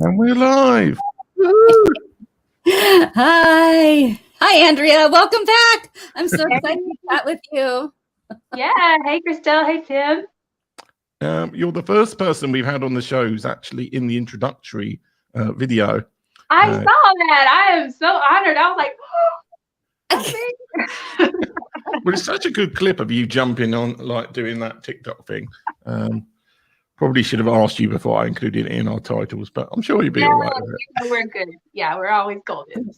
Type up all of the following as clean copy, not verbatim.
And we're live. Woo! Hi, Andrea. Welcome back. I'm so excited to chat with you. Yeah. Hey, Christelle. Hey, Tim. You're the first person we've had on the show who's actually in the introductory video. I saw that. I am so honored. I was like, oh, Well, it's such a good clip of you jumping on, like doing that TikTok thing. Probably should have asked you before I included it in our titles, but I'm sure you'll be all right with it. We're good. Yeah, we're always golden.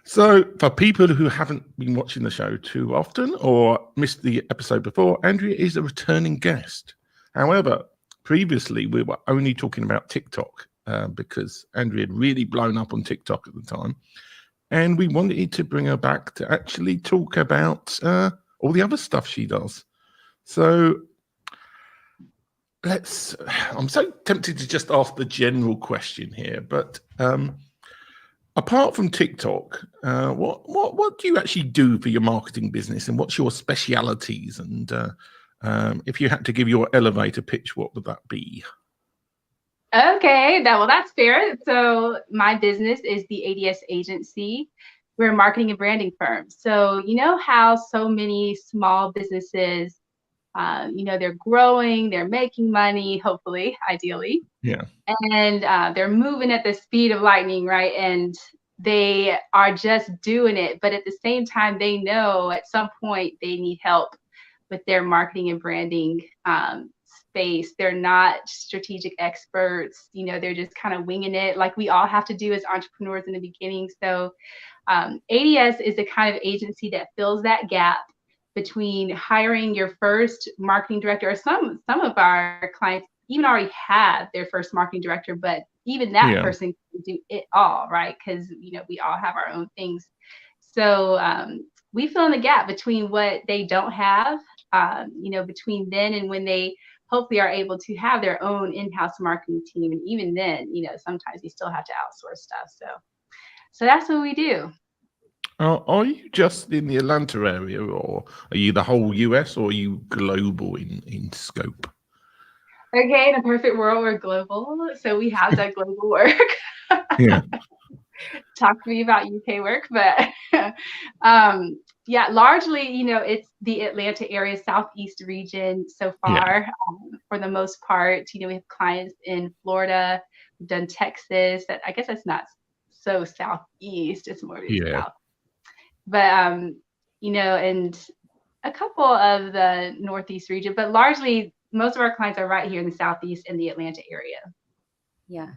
So for people who haven't been watching the show too often or missed the episode before, Andrea is a returning guest. However, previously we were only talking about TikTok because Andrea had really blown up on TikTok at the time. And we wanted to bring her back to actually talk about all the other stuff she does. So I'm so tempted to just ask the general question here, but apart from TikTok, what do you actually do for your marketing business, and what's your specialities? And if you had to give your elevator pitch, what would that be? Okay, that's fair. So my business is the ADS agency. We're a marketing and branding firm. So you know how so many small businesses, they're growing, they're making money, hopefully, ideally. Yeah. And they're moving at the speed of lightning, right? And they are just doing it. But at the same time, they know at some point they need help with their marketing and branding space. They're not strategic experts. They're just kind of winging it like we all have to do as entrepreneurs in the beginning. So ADS is the kind of agency that fills that gap between hiring your first marketing director, or some of our clients even already have their first marketing director, but even that person can do it all, right? Because we all have our own things. So we fill in the gap between what they don't have, between then and when they hopefully are able to have their own in-house marketing team. And even then, sometimes you still have to outsource stuff. So that's what we do. Are you just in the Atlanta area, or are you the whole US, or are you global in scope? Okay, in a perfect world, we're global. So we have that global work. Yeah. Talk to me about UK work, but largely, it's the Atlanta area, Southeast region so far. For the most part, we have clients in Florida, we've done Texas. I guess that's not so Southeast, it's more South. But, and a couple of the Northeast region, but largely most of our clients are right here in the Southeast in the Atlanta area. Yeah.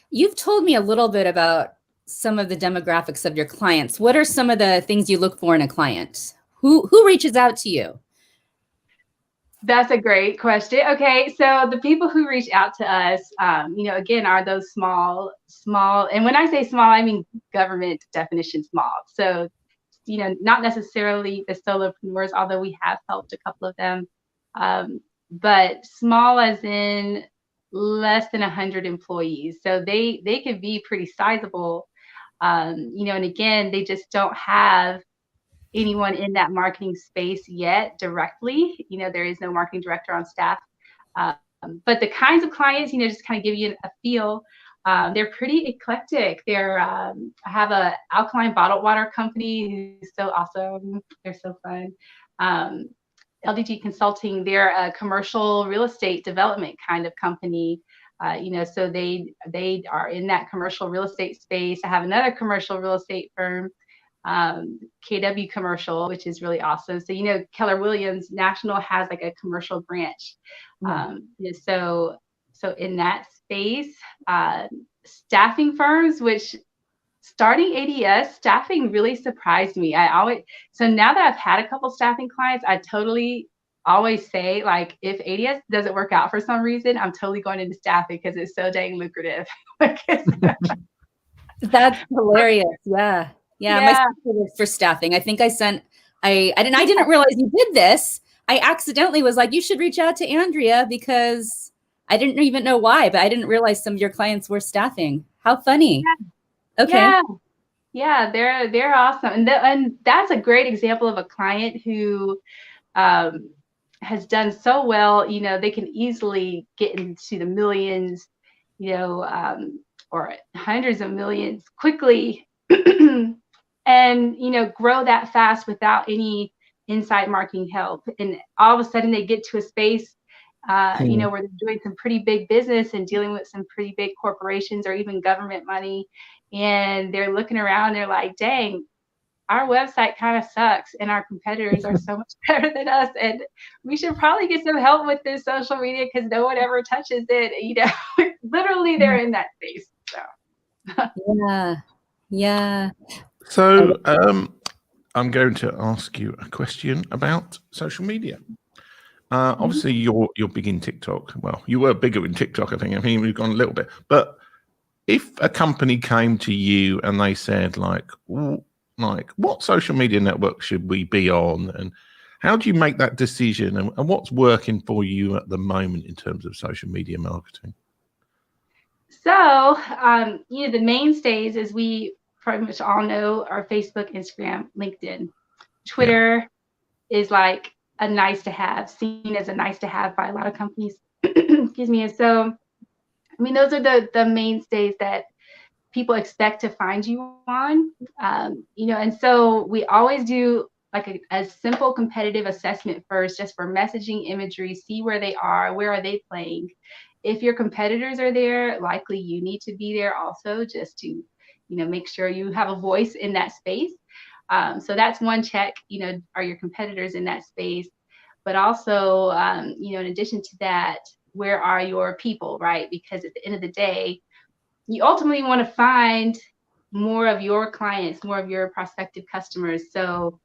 You've told me a little bit about some of the demographics of your clients. What are some of the things you look for in a client? Who reaches out to you? That's a great question. Okay, so the people who reach out to us, again, are those small, and when I say small, I mean government definition small. So, not necessarily the solopreneurs, although we have helped a couple of them, but small as in less than 100 employees. So they could be pretty sizable, and again, they just don't have anyone in that marketing space yet directly. There is no marketing director on staff. But the kinds of clients, just kind of give you a feel. They're pretty eclectic. I have a alkaline bottled water company who's so awesome. They're so fun. LDG Consulting, they're a commercial real estate development kind of company. So they are in that commercial real estate space. I have another commercial real estate firm, KW Commercial, which is really awesome. So, Keller Williams National has like a commercial branch. So in that space, staffing firms, which starting ADS, staffing really surprised me. So now that I've had a couple staffing clients, I totally always say, like, if ADS doesn't work out for some reason, I'm totally going into staffing because it's so dang lucrative. That's hilarious. Yeah. My sister works for staffing. I think I didn't realize you did this. I accidentally was like, you should reach out to Andrea, because I didn't even know why, but I didn't realize some of your clients were staffing. How funny. Yeah. Okay. Yeah, they're awesome. And that's a great example of a client who has done so well. They can easily get into the millions or hundreds of millions quickly, and grow that fast without any inside marketing help. And all of a sudden they get to a space where they're doing some pretty big business and dealing with some pretty big corporations or even government money, and they're looking around, they're like, dang, our website kind of sucks and our competitors are so much better than us, and we should probably get some help with this social media because no one ever touches it. Literally they're in that space. So yeah. So I'm going to ask you a question about social media. Obviously you're big in TikTok. Well, you were bigger in TikTok, I think. I mean, we've gone a little bit, but if a company came to you and they said like, what social media network should we be on, and how do you make that decision, and what's working for you at the moment in terms of social media marketing? So, the mainstays, as we pretty much all know, are Facebook, Instagram, LinkedIn. Twitter is like a nice to have, seen as a nice to have by a lot of companies. Excuse me. And so, I mean, those are the mainstays that people expect to find you on, and so we always do like a simple competitive assessment first, just for messaging, imagery, see where they are, where are they playing. If your competitors are there, likely you need to be there also, just to, make sure you have a voice in that space. So that's one check, are your competitors in that space? But also, in addition to that, where are your people, right? Because at the end of the day, you ultimately want to find more of your clients, more of your prospective customers. So,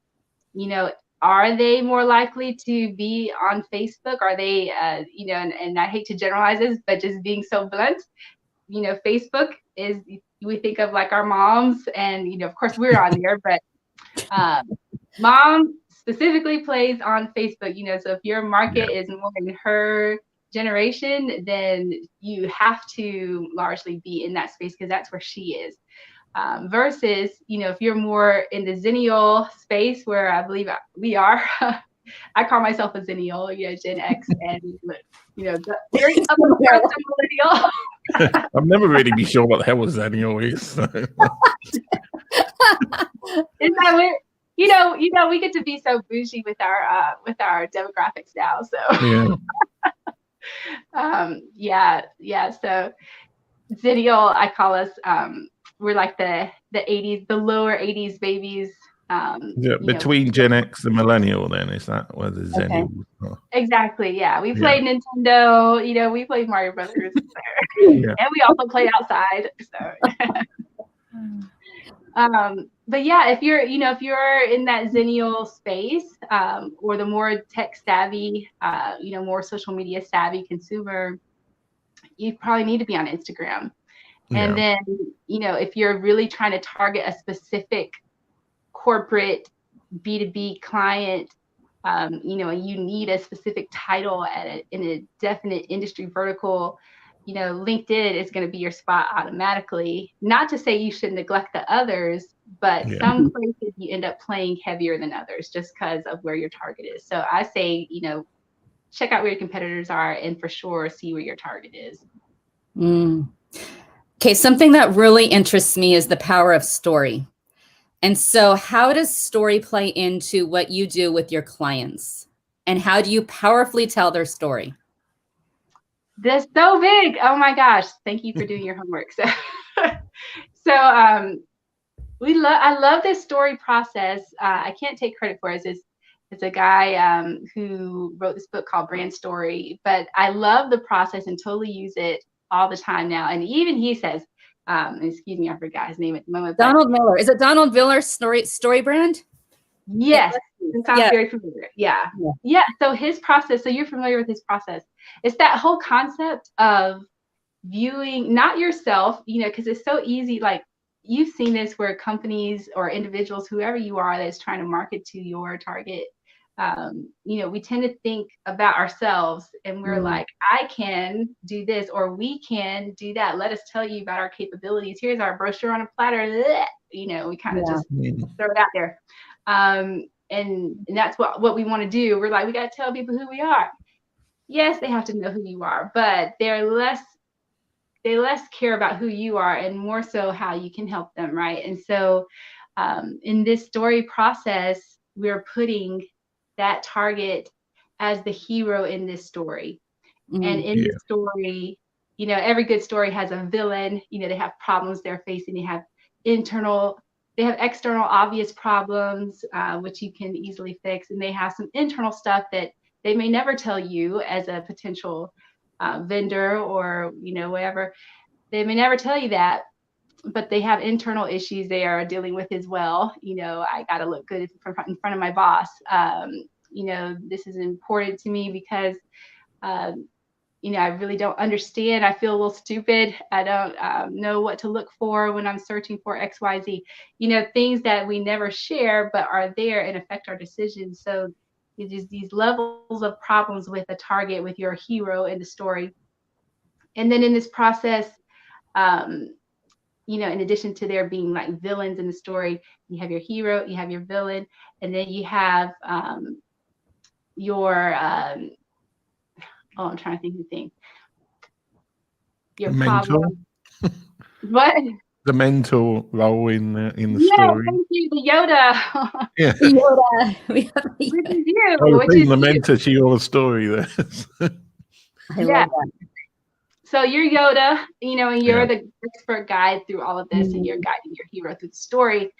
are they more likely to be on Facebook? Are they, and I hate to generalize this, but just being so blunt, Facebook is, we think of like our moms, and, of course we're on there, but mom specifically plays on Facebook, so if your market is more in her generation, then you have to largely be in that space because that's where she is. Versus, if you're more in the Zennial space, where I believe we are, I call myself a Zennial, Gen X, and the very upper crust of millennial. I've never really been sure what the hell was Zennial is. So. Is that weird? We get to be so bougie with our demographics now. So so Zennial, I call us, we're like the 80s, the lower 80s babies. Between Gen X and millennial, then is that where the Zennial? Okay. Exactly. Yeah, we played Nintendo. We played Mario Brothers, and we also played outside. So. But yeah, if you're in that Zennial space, or the more tech savvy, more social media savvy consumer, you probably need to be on Instagram. And then, if you're really trying to target a specific corporate B2B client, and you need a specific title in a definite industry vertical, LinkedIn is going to be your spot automatically. Not to say you should neglect the others, but some places you end up playing heavier than others just because of where your target is. So I say, check out where your competitors are, and for sure see where your target is. Okay, something that really interests me is the power of story. And so how does story play into what you do with your clients? And how do you powerfully tell their story? That's so big. Oh my gosh. Thank you for doing your homework. I love this story process. I can't take credit for it. It's a guy who wrote this book called Brand Story, but I love the process and totally use it all the time now. And even he says, excuse me, I forgot his name at the moment. Donald Miller. Is it Donald Miller's story brand? Yes. It sounds very familiar. Yeah. So his process, so you're familiar with his process. It's that whole concept of viewing not yourself, because it's so easy. Like, you've seen this where companies or individuals, whoever you are that's trying to market to your target, we tend to think about ourselves, and we're like, I can do this, or we can do that. Let us tell you about our capabilities. Here's our brochure on a platter. We kind of just throw it out there. And that's what we want to do. We're like, we got to tell people who we are. Yes, they have to know who you are, but they're less they less care about who you are and more so how you can help them, right? And so in this story process, we're putting that target as the hero in this story. And in the story, you know, every good story has a villain. You know, they have problems they're facing. They have external obvious problems, which you can easily fix. And they have some internal stuff that they may never tell you as a potential vendor or, you know, whatever. They may never tell you that, but they have internal issues they are dealing with as well. You know, I got to look good in front of my boss. You know, this is important to me because, you know, I really don't understand. I feel a little stupid. I don't know what to look for when I'm searching for XYZ. You know, things that we never share, but are there and affect our decisions. So it is these levels of problems with a target, with your hero in the story. And then in this process, you know, in addition to there being like villains in the story, you have your hero, you have your villain, and then you have your I'm trying to think of the thing. Your problem. What? The mentor role in the story. Thank you, the Yoda. Yeah. The Yoda. Which is you, which is the mentor to your story there. I love that. So you're Yoda, you know, and you're the expert guide through all of this, and you're guiding your hero through the story.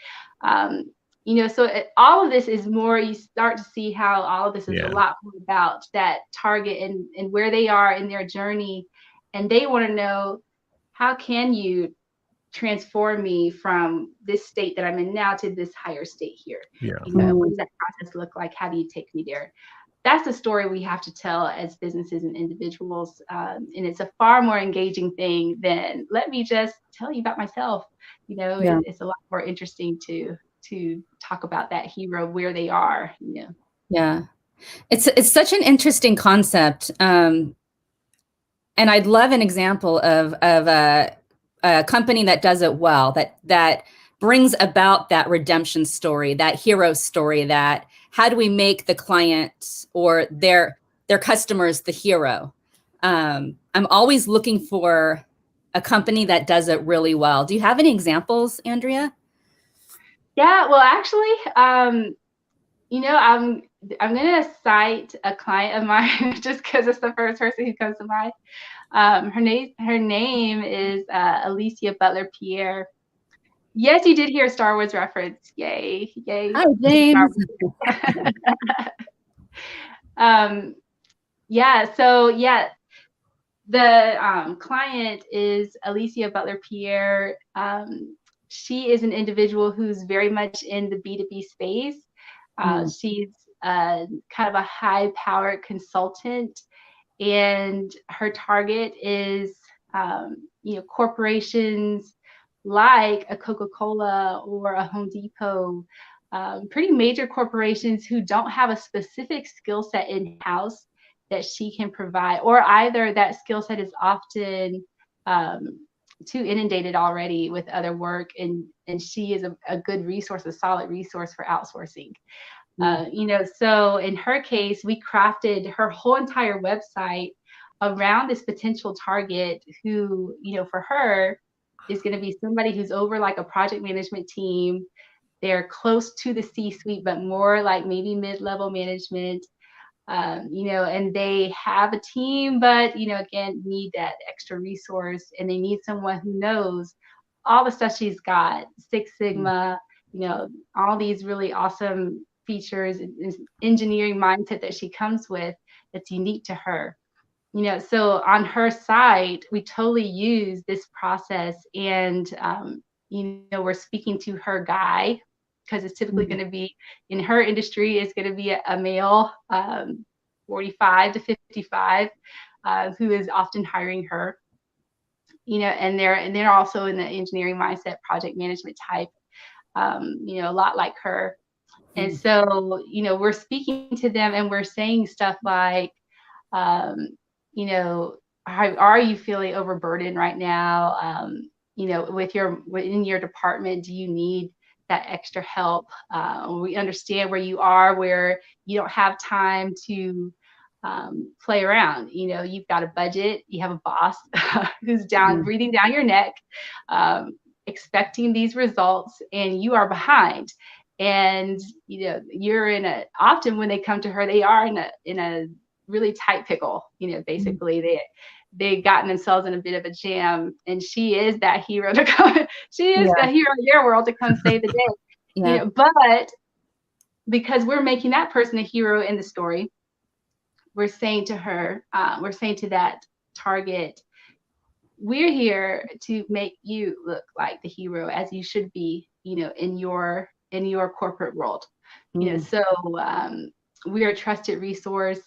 You know, so all of this is more, you start to see how all of this is a lot more about that target and where they are in their journey. And they want to know, how can you transform me from this state that I'm in now to this higher state here? You know, what does that process look like? How do you take me there? That's the story we have to tell as businesses and individuals. And it's a far more engaging thing than, let me just tell you about myself. You know, it's a lot more interesting to talk about that hero, where they are, you know. Yeah. It's such an interesting concept. And I'd love an example of a company that does it well, that brings about that redemption story, that hero story, that how do we make the client or their customers the hero? I'm always looking for a company that does it really well. Do you have any examples, Andrea? Yeah, well, actually, you know, I'm going to cite a client of mine just because it's the first person who comes to mind. Her name is Alicia Butler Pierre. Yes, you did hear a Star Wars reference. Yay, yay. Hi, James. The client is Alicia Butler Pierre. She is an individual who's very much in the B2B space. She's kind of a high-powered consultant, and her target is, you know, corporations like a Coca-Cola or a Home Depot, pretty major corporations who don't have a specific skill set in-house that she can provide, or either that skill set is often too inundated already with other work, and she is a good resource, a solid resource for outsourcing. You know, so in her case, we crafted her whole entire website around this potential target who, you know, for her is going to be somebody who's over like a project management team. They're close to the C-suite, but more like maybe mid-level management. You know, and they have a team, but, you know, again, need that extra resource, and they need someone who knows all the stuff she's got, Six Sigma, you know, all these really awesome features and engineering mindset that she comes with that's unique to her. You know, so on her site, we totally use this process, and, you know, we're speaking to her guy, because it's typically going to be, in her industry, it's going to be a male, 45 to 55, who is often hiring her. You know, and they're also in the engineering mindset, project management type, you know, a lot like her. And so, you know, we're speaking to them and we're saying stuff like, you know, how are you feeling overburdened right now? You know, within your department, do you need that extra help? We understand where you are, where you don't have time to play around. You know, you've got a budget, you have a boss who's down, breathing down your neck, expecting these results, and you are behind. And, you know, you're often when they come to her, they are in a really tight pickle. You know, basically they've gotten themselves in a bit of a jam, and she is that hero to come. She is the hero in your world to come save the day. You know, but because we're making that person a hero in the story, we're saying to her, we're saying to that target, we're here to make you look like the hero as you should be, you know, in your corporate world. You know, so we're a trusted resource,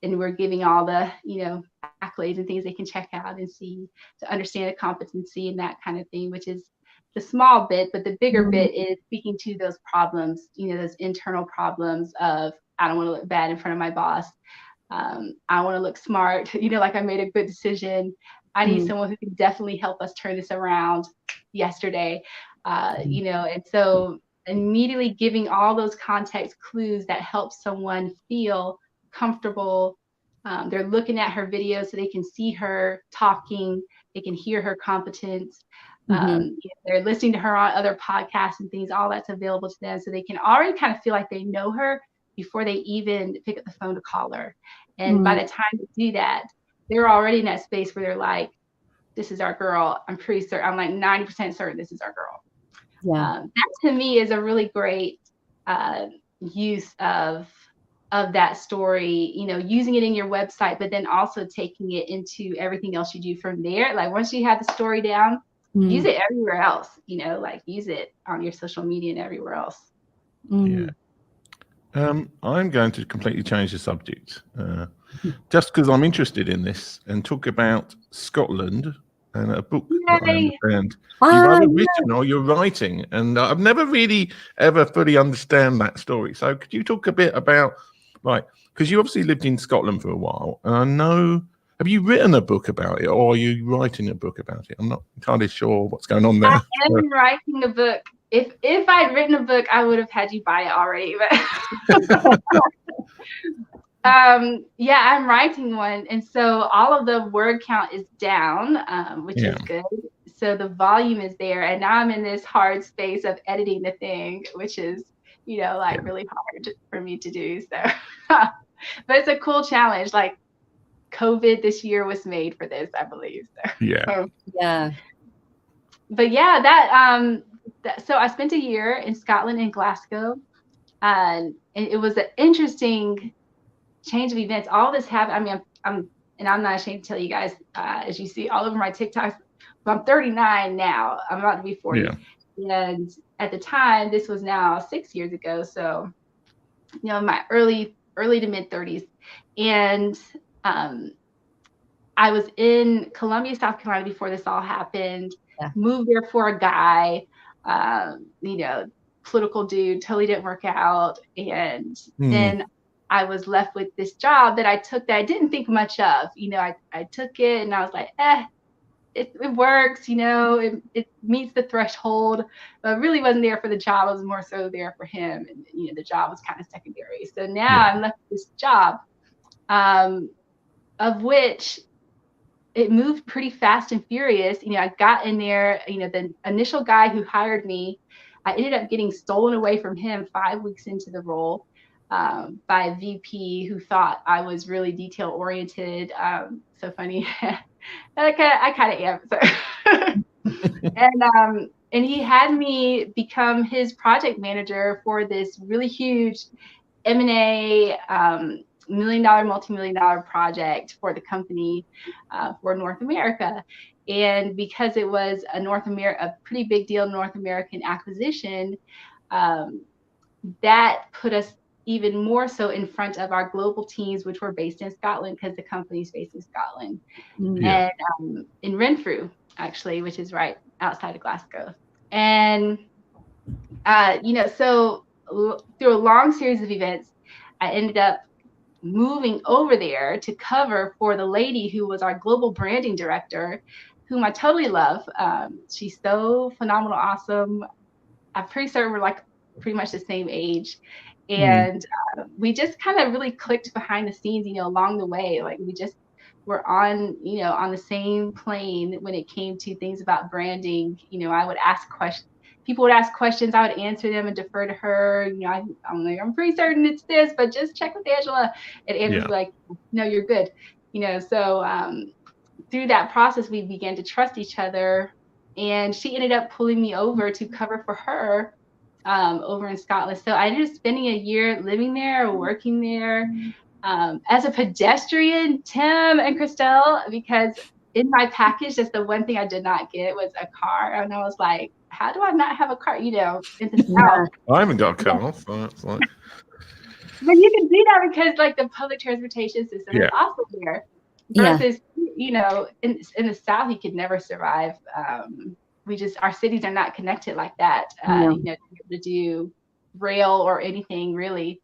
and we're giving all the, you know, accolades and things they can check out and see to understand the competency and that kind of thing, which is the small bit. But the bigger bit is speaking to those problems, you know, those internal problems of, I don't want to look bad in front of my boss. I want to look smart, you know, like I made a good decision. I need someone who can definitely help us turn this around yesterday, you know, and so immediately giving all those context clues that help someone feel comfortable. They're looking at her video so they can see her talking, they can hear her competence. You know, they're listening to her on other podcasts and things, all that's available to them. So they can already kind of feel like they know her before they even pick up the phone to call her. And by the time they do that, they're already in that space where they're like, this is our girl. I'm pretty certain, I'm like 90% certain this is our girl. That to me is a really great use of that story, you know, using it in your website, but then also taking it into everything else you do from there. Like once you have the story down, use it everywhere else, you know, like use it on your social media and everywhere else. Yeah. I'm going to completely change the subject, just because I'm interested in this, and talk about Scotland and a book that I understand you've either written or you're writing, and I've never really ever fully understand that story. So could you talk a bit about, like, because you obviously lived in Scotland for a while, and I know, have you written a book about it, or are you writing a book about it? I'm not entirely sure what's going on there. I am writing a book. If I'd written a book, I would have had you buy it already. But yeah, I'm writing one, and so all of the word count is down, which is good. So the volume is there, and now I'm in this hard space of editing the thing, which is, you know, like really hard for me to do. So, but it's a cool challenge. Like COVID this year was made for this, I believe. So. But yeah, so I spent a year in Scotland, in Glasgow, and it was an interesting change of events. All this happened. I mean, I'm not ashamed to tell you guys, as you see all over my TikToks, but I'm 39 now. I'm about to be 40. And at the time, this was now 6 years ago. So, you know, my early to mid 30s. And I was in Columbia, South Carolina before this all happened. Moved there for a guy, you know, political dude, totally didn't work out. And then I was left with this job that I took that I didn't think much of. You know, I took it and I was like, it works, you know, it meets the threshold, but really wasn't there for the job. I was more so there for him. And, you know, the job was kind of secondary. So now I'm left with this job, of which it moved pretty fast and furious. You know, I got in there, you know, the initial guy who hired me, I ended up getting stolen away from him 5 weeks into the role by a VP who thought I was really detail oriented. So funny. I kind of am. So. And he had me become his project manager for this really huge M&A, multi-million-dollar project for the company, for North America. And because it was a pretty big deal North American acquisition, that put us even more so in front of our global teams, which were based in Scotland, because the company's based in Scotland, and in Renfrew, actually, which is right outside of Glasgow. And you know, so through a long series of events, I ended up moving over there to cover for the lady who was our global branding director, whom I totally love. She's so phenomenal, awesome. I'm pretty certain we're like pretty much the same age. And we just kind of really clicked behind the scenes, along the way. Like we just were on the same plane when it came to things about branding. I would ask questions. People would ask questions. I would answer them and defer to her. I'm pretty certain it's this, but just check with Angela. And Angela would be like, no, you're good. So through that process, we began to trust each other. And she ended up pulling me over to cover for her over in Scotland. So I ended up spending a year living there, working there as a pedestrian, Tim and Christelle, because in my package, that's the one thing I did not get was a car. And I was like, how do I not have a car? In the South. I haven't got a car. So it's like... But you can do that because like the public transportation system is awesome there. Versus, in the South, you could never survive. Our cities are not connected like that. To be able to do rail or anything really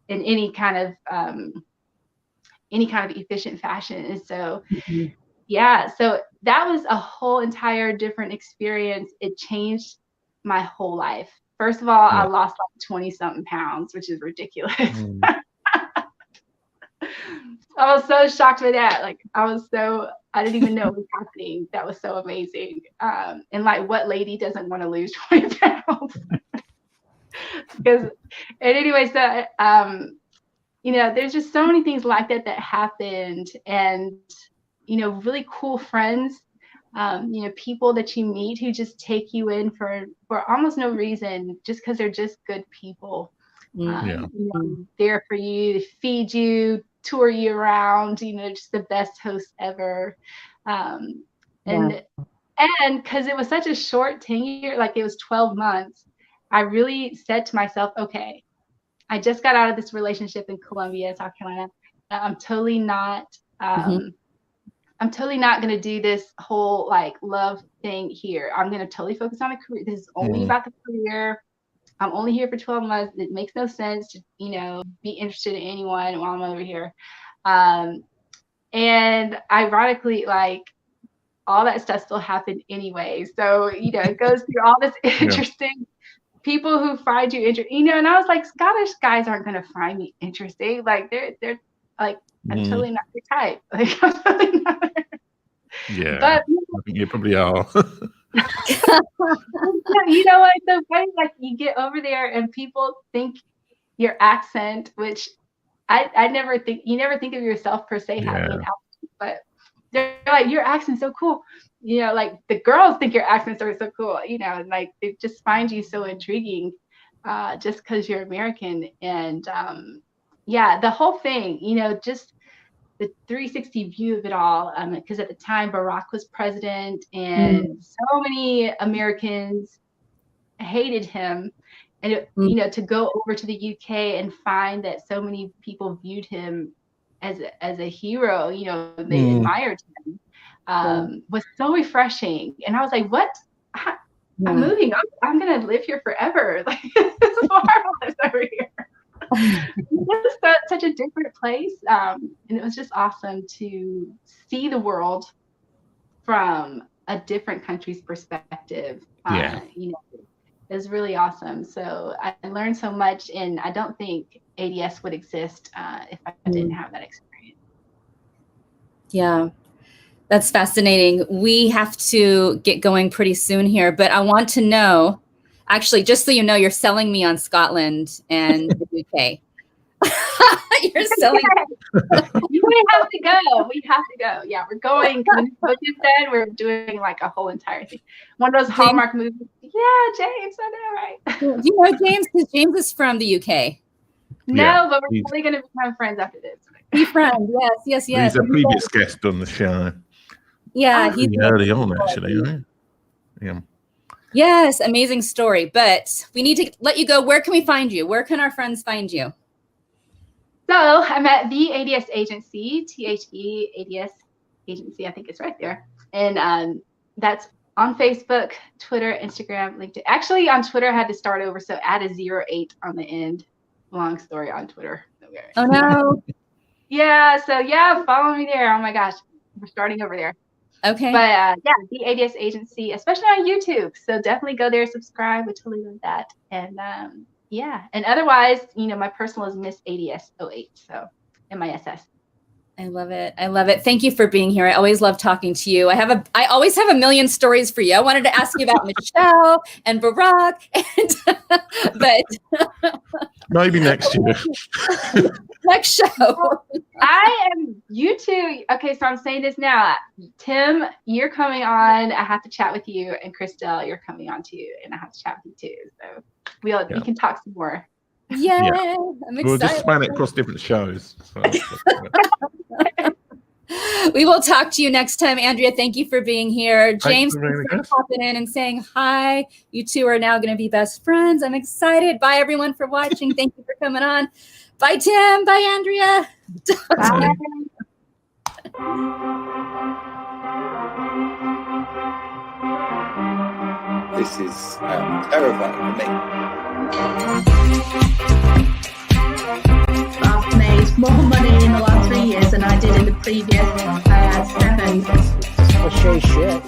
in any kind of efficient fashion. And so, so that was a whole entire different experience. It changed my whole life. First of all, I lost like 20 something pounds, which is ridiculous. I was so shocked by that. Like I didn't even know it was happening. That was so amazing. And like what lady doesn't want to lose 20 pounds? And anyway, so there's just so many things like that happened, and really cool friends, people that you meet who just take you in for almost no reason, just because they're just good people. There for you, to feed you, tour you around, just the best host ever. And because it was such a short tenure, like it was 12 months, I really said to myself, okay, I just got out of this relationship in Columbia, South Carolina. I'm totally not going to do this whole like love thing here. I'm going to totally focus on the career. This is only about the career. I'm only here for 12 months. It makes no sense to, be interested in anyone while I'm over here. And ironically, like all that stuff still happened anyway. So, it goes through all this interesting people who find you interesting, and I was like, Scottish guys aren't going to find me interesting. Like they're like, I'm totally not your type. Like I'm totally not. Yeah, but I think you probably are. What? So funny, like you get over there and people think your accent, which I never think, you never think of yourself per se having an accent, but they're like, your accent's so cool. Like the girls think your accents are so cool, and like they just find you so intriguing just because you're American. And the whole thing, just the 360 view of it all, because at the time Barack was president and so many Americans hated him. And to go over to the UK and find that so many people viewed him as a hero, they admired him, was so refreshing. And I was like, what? I'm moving. I'm going to live here forever. Like, this is marvelous over here. It was such a different place. And it was just awesome to see the world from a different country's perspective. It was really awesome. So I learned so much, and I don't think ADS would exist if I didn't have that experience. Yeah, that's fascinating. We have to get going pretty soon here, but I want to know, actually, just so you know, you're selling me on Scotland and the UK. You're selling. We have to go. We have to go. Yeah, we're going. What you said, we're doing like a whole entire thing. One of those Hallmark movies. Yeah, James, I know, right? Do you know James? Because James is from the UK. No, but we're probably going to become friends after this. Be friends. Yes. He's a previous guest on the show. Yeah, he's early on, actually. Yeah. Yes, amazing story. But we need to let you go. Where can we find you? Where can our friends find you? So I'm at the ADS Agency, THE ADS Agency. I think it's right there. And that's on Facebook, Twitter, Instagram, LinkedIn. Actually, on Twitter, I had to start over. So add a 08 on the end. Long story on Twitter. Okay. Oh, no. So follow me there. Oh, my gosh. We're starting over there. Okay. But the ADS Agency, especially on YouTube. So definitely go there, subscribe. We totally love that. And Yeah. And otherwise, my personal is Miss ADS08. So MISS. I love it. I love it. Thank you for being here. I always love talking to you. I always have a million stories for you. I wanted to ask you about Michelle and Barack, but maybe next year. Next show. You two. Okay, so I'm saying this now. Tim, you're coming on. I have to chat with you, and Christelle, you're coming on too, and I have to chat with you too. So we can talk some more. Yeah, I'm excited. We'll just span it across different shows. So. We will talk to you next time. Andrea, thank you for being here. James, thanks for popping in and saying hi. You two are now going to be best friends. I'm excited. Bye, everyone, for watching. Thank you for coming on. Bye, Tim. Bye, Andrea. Bye. This is terrifying for me. I've made more money in the last 3 years than I did in the previous 7. Cliche shit,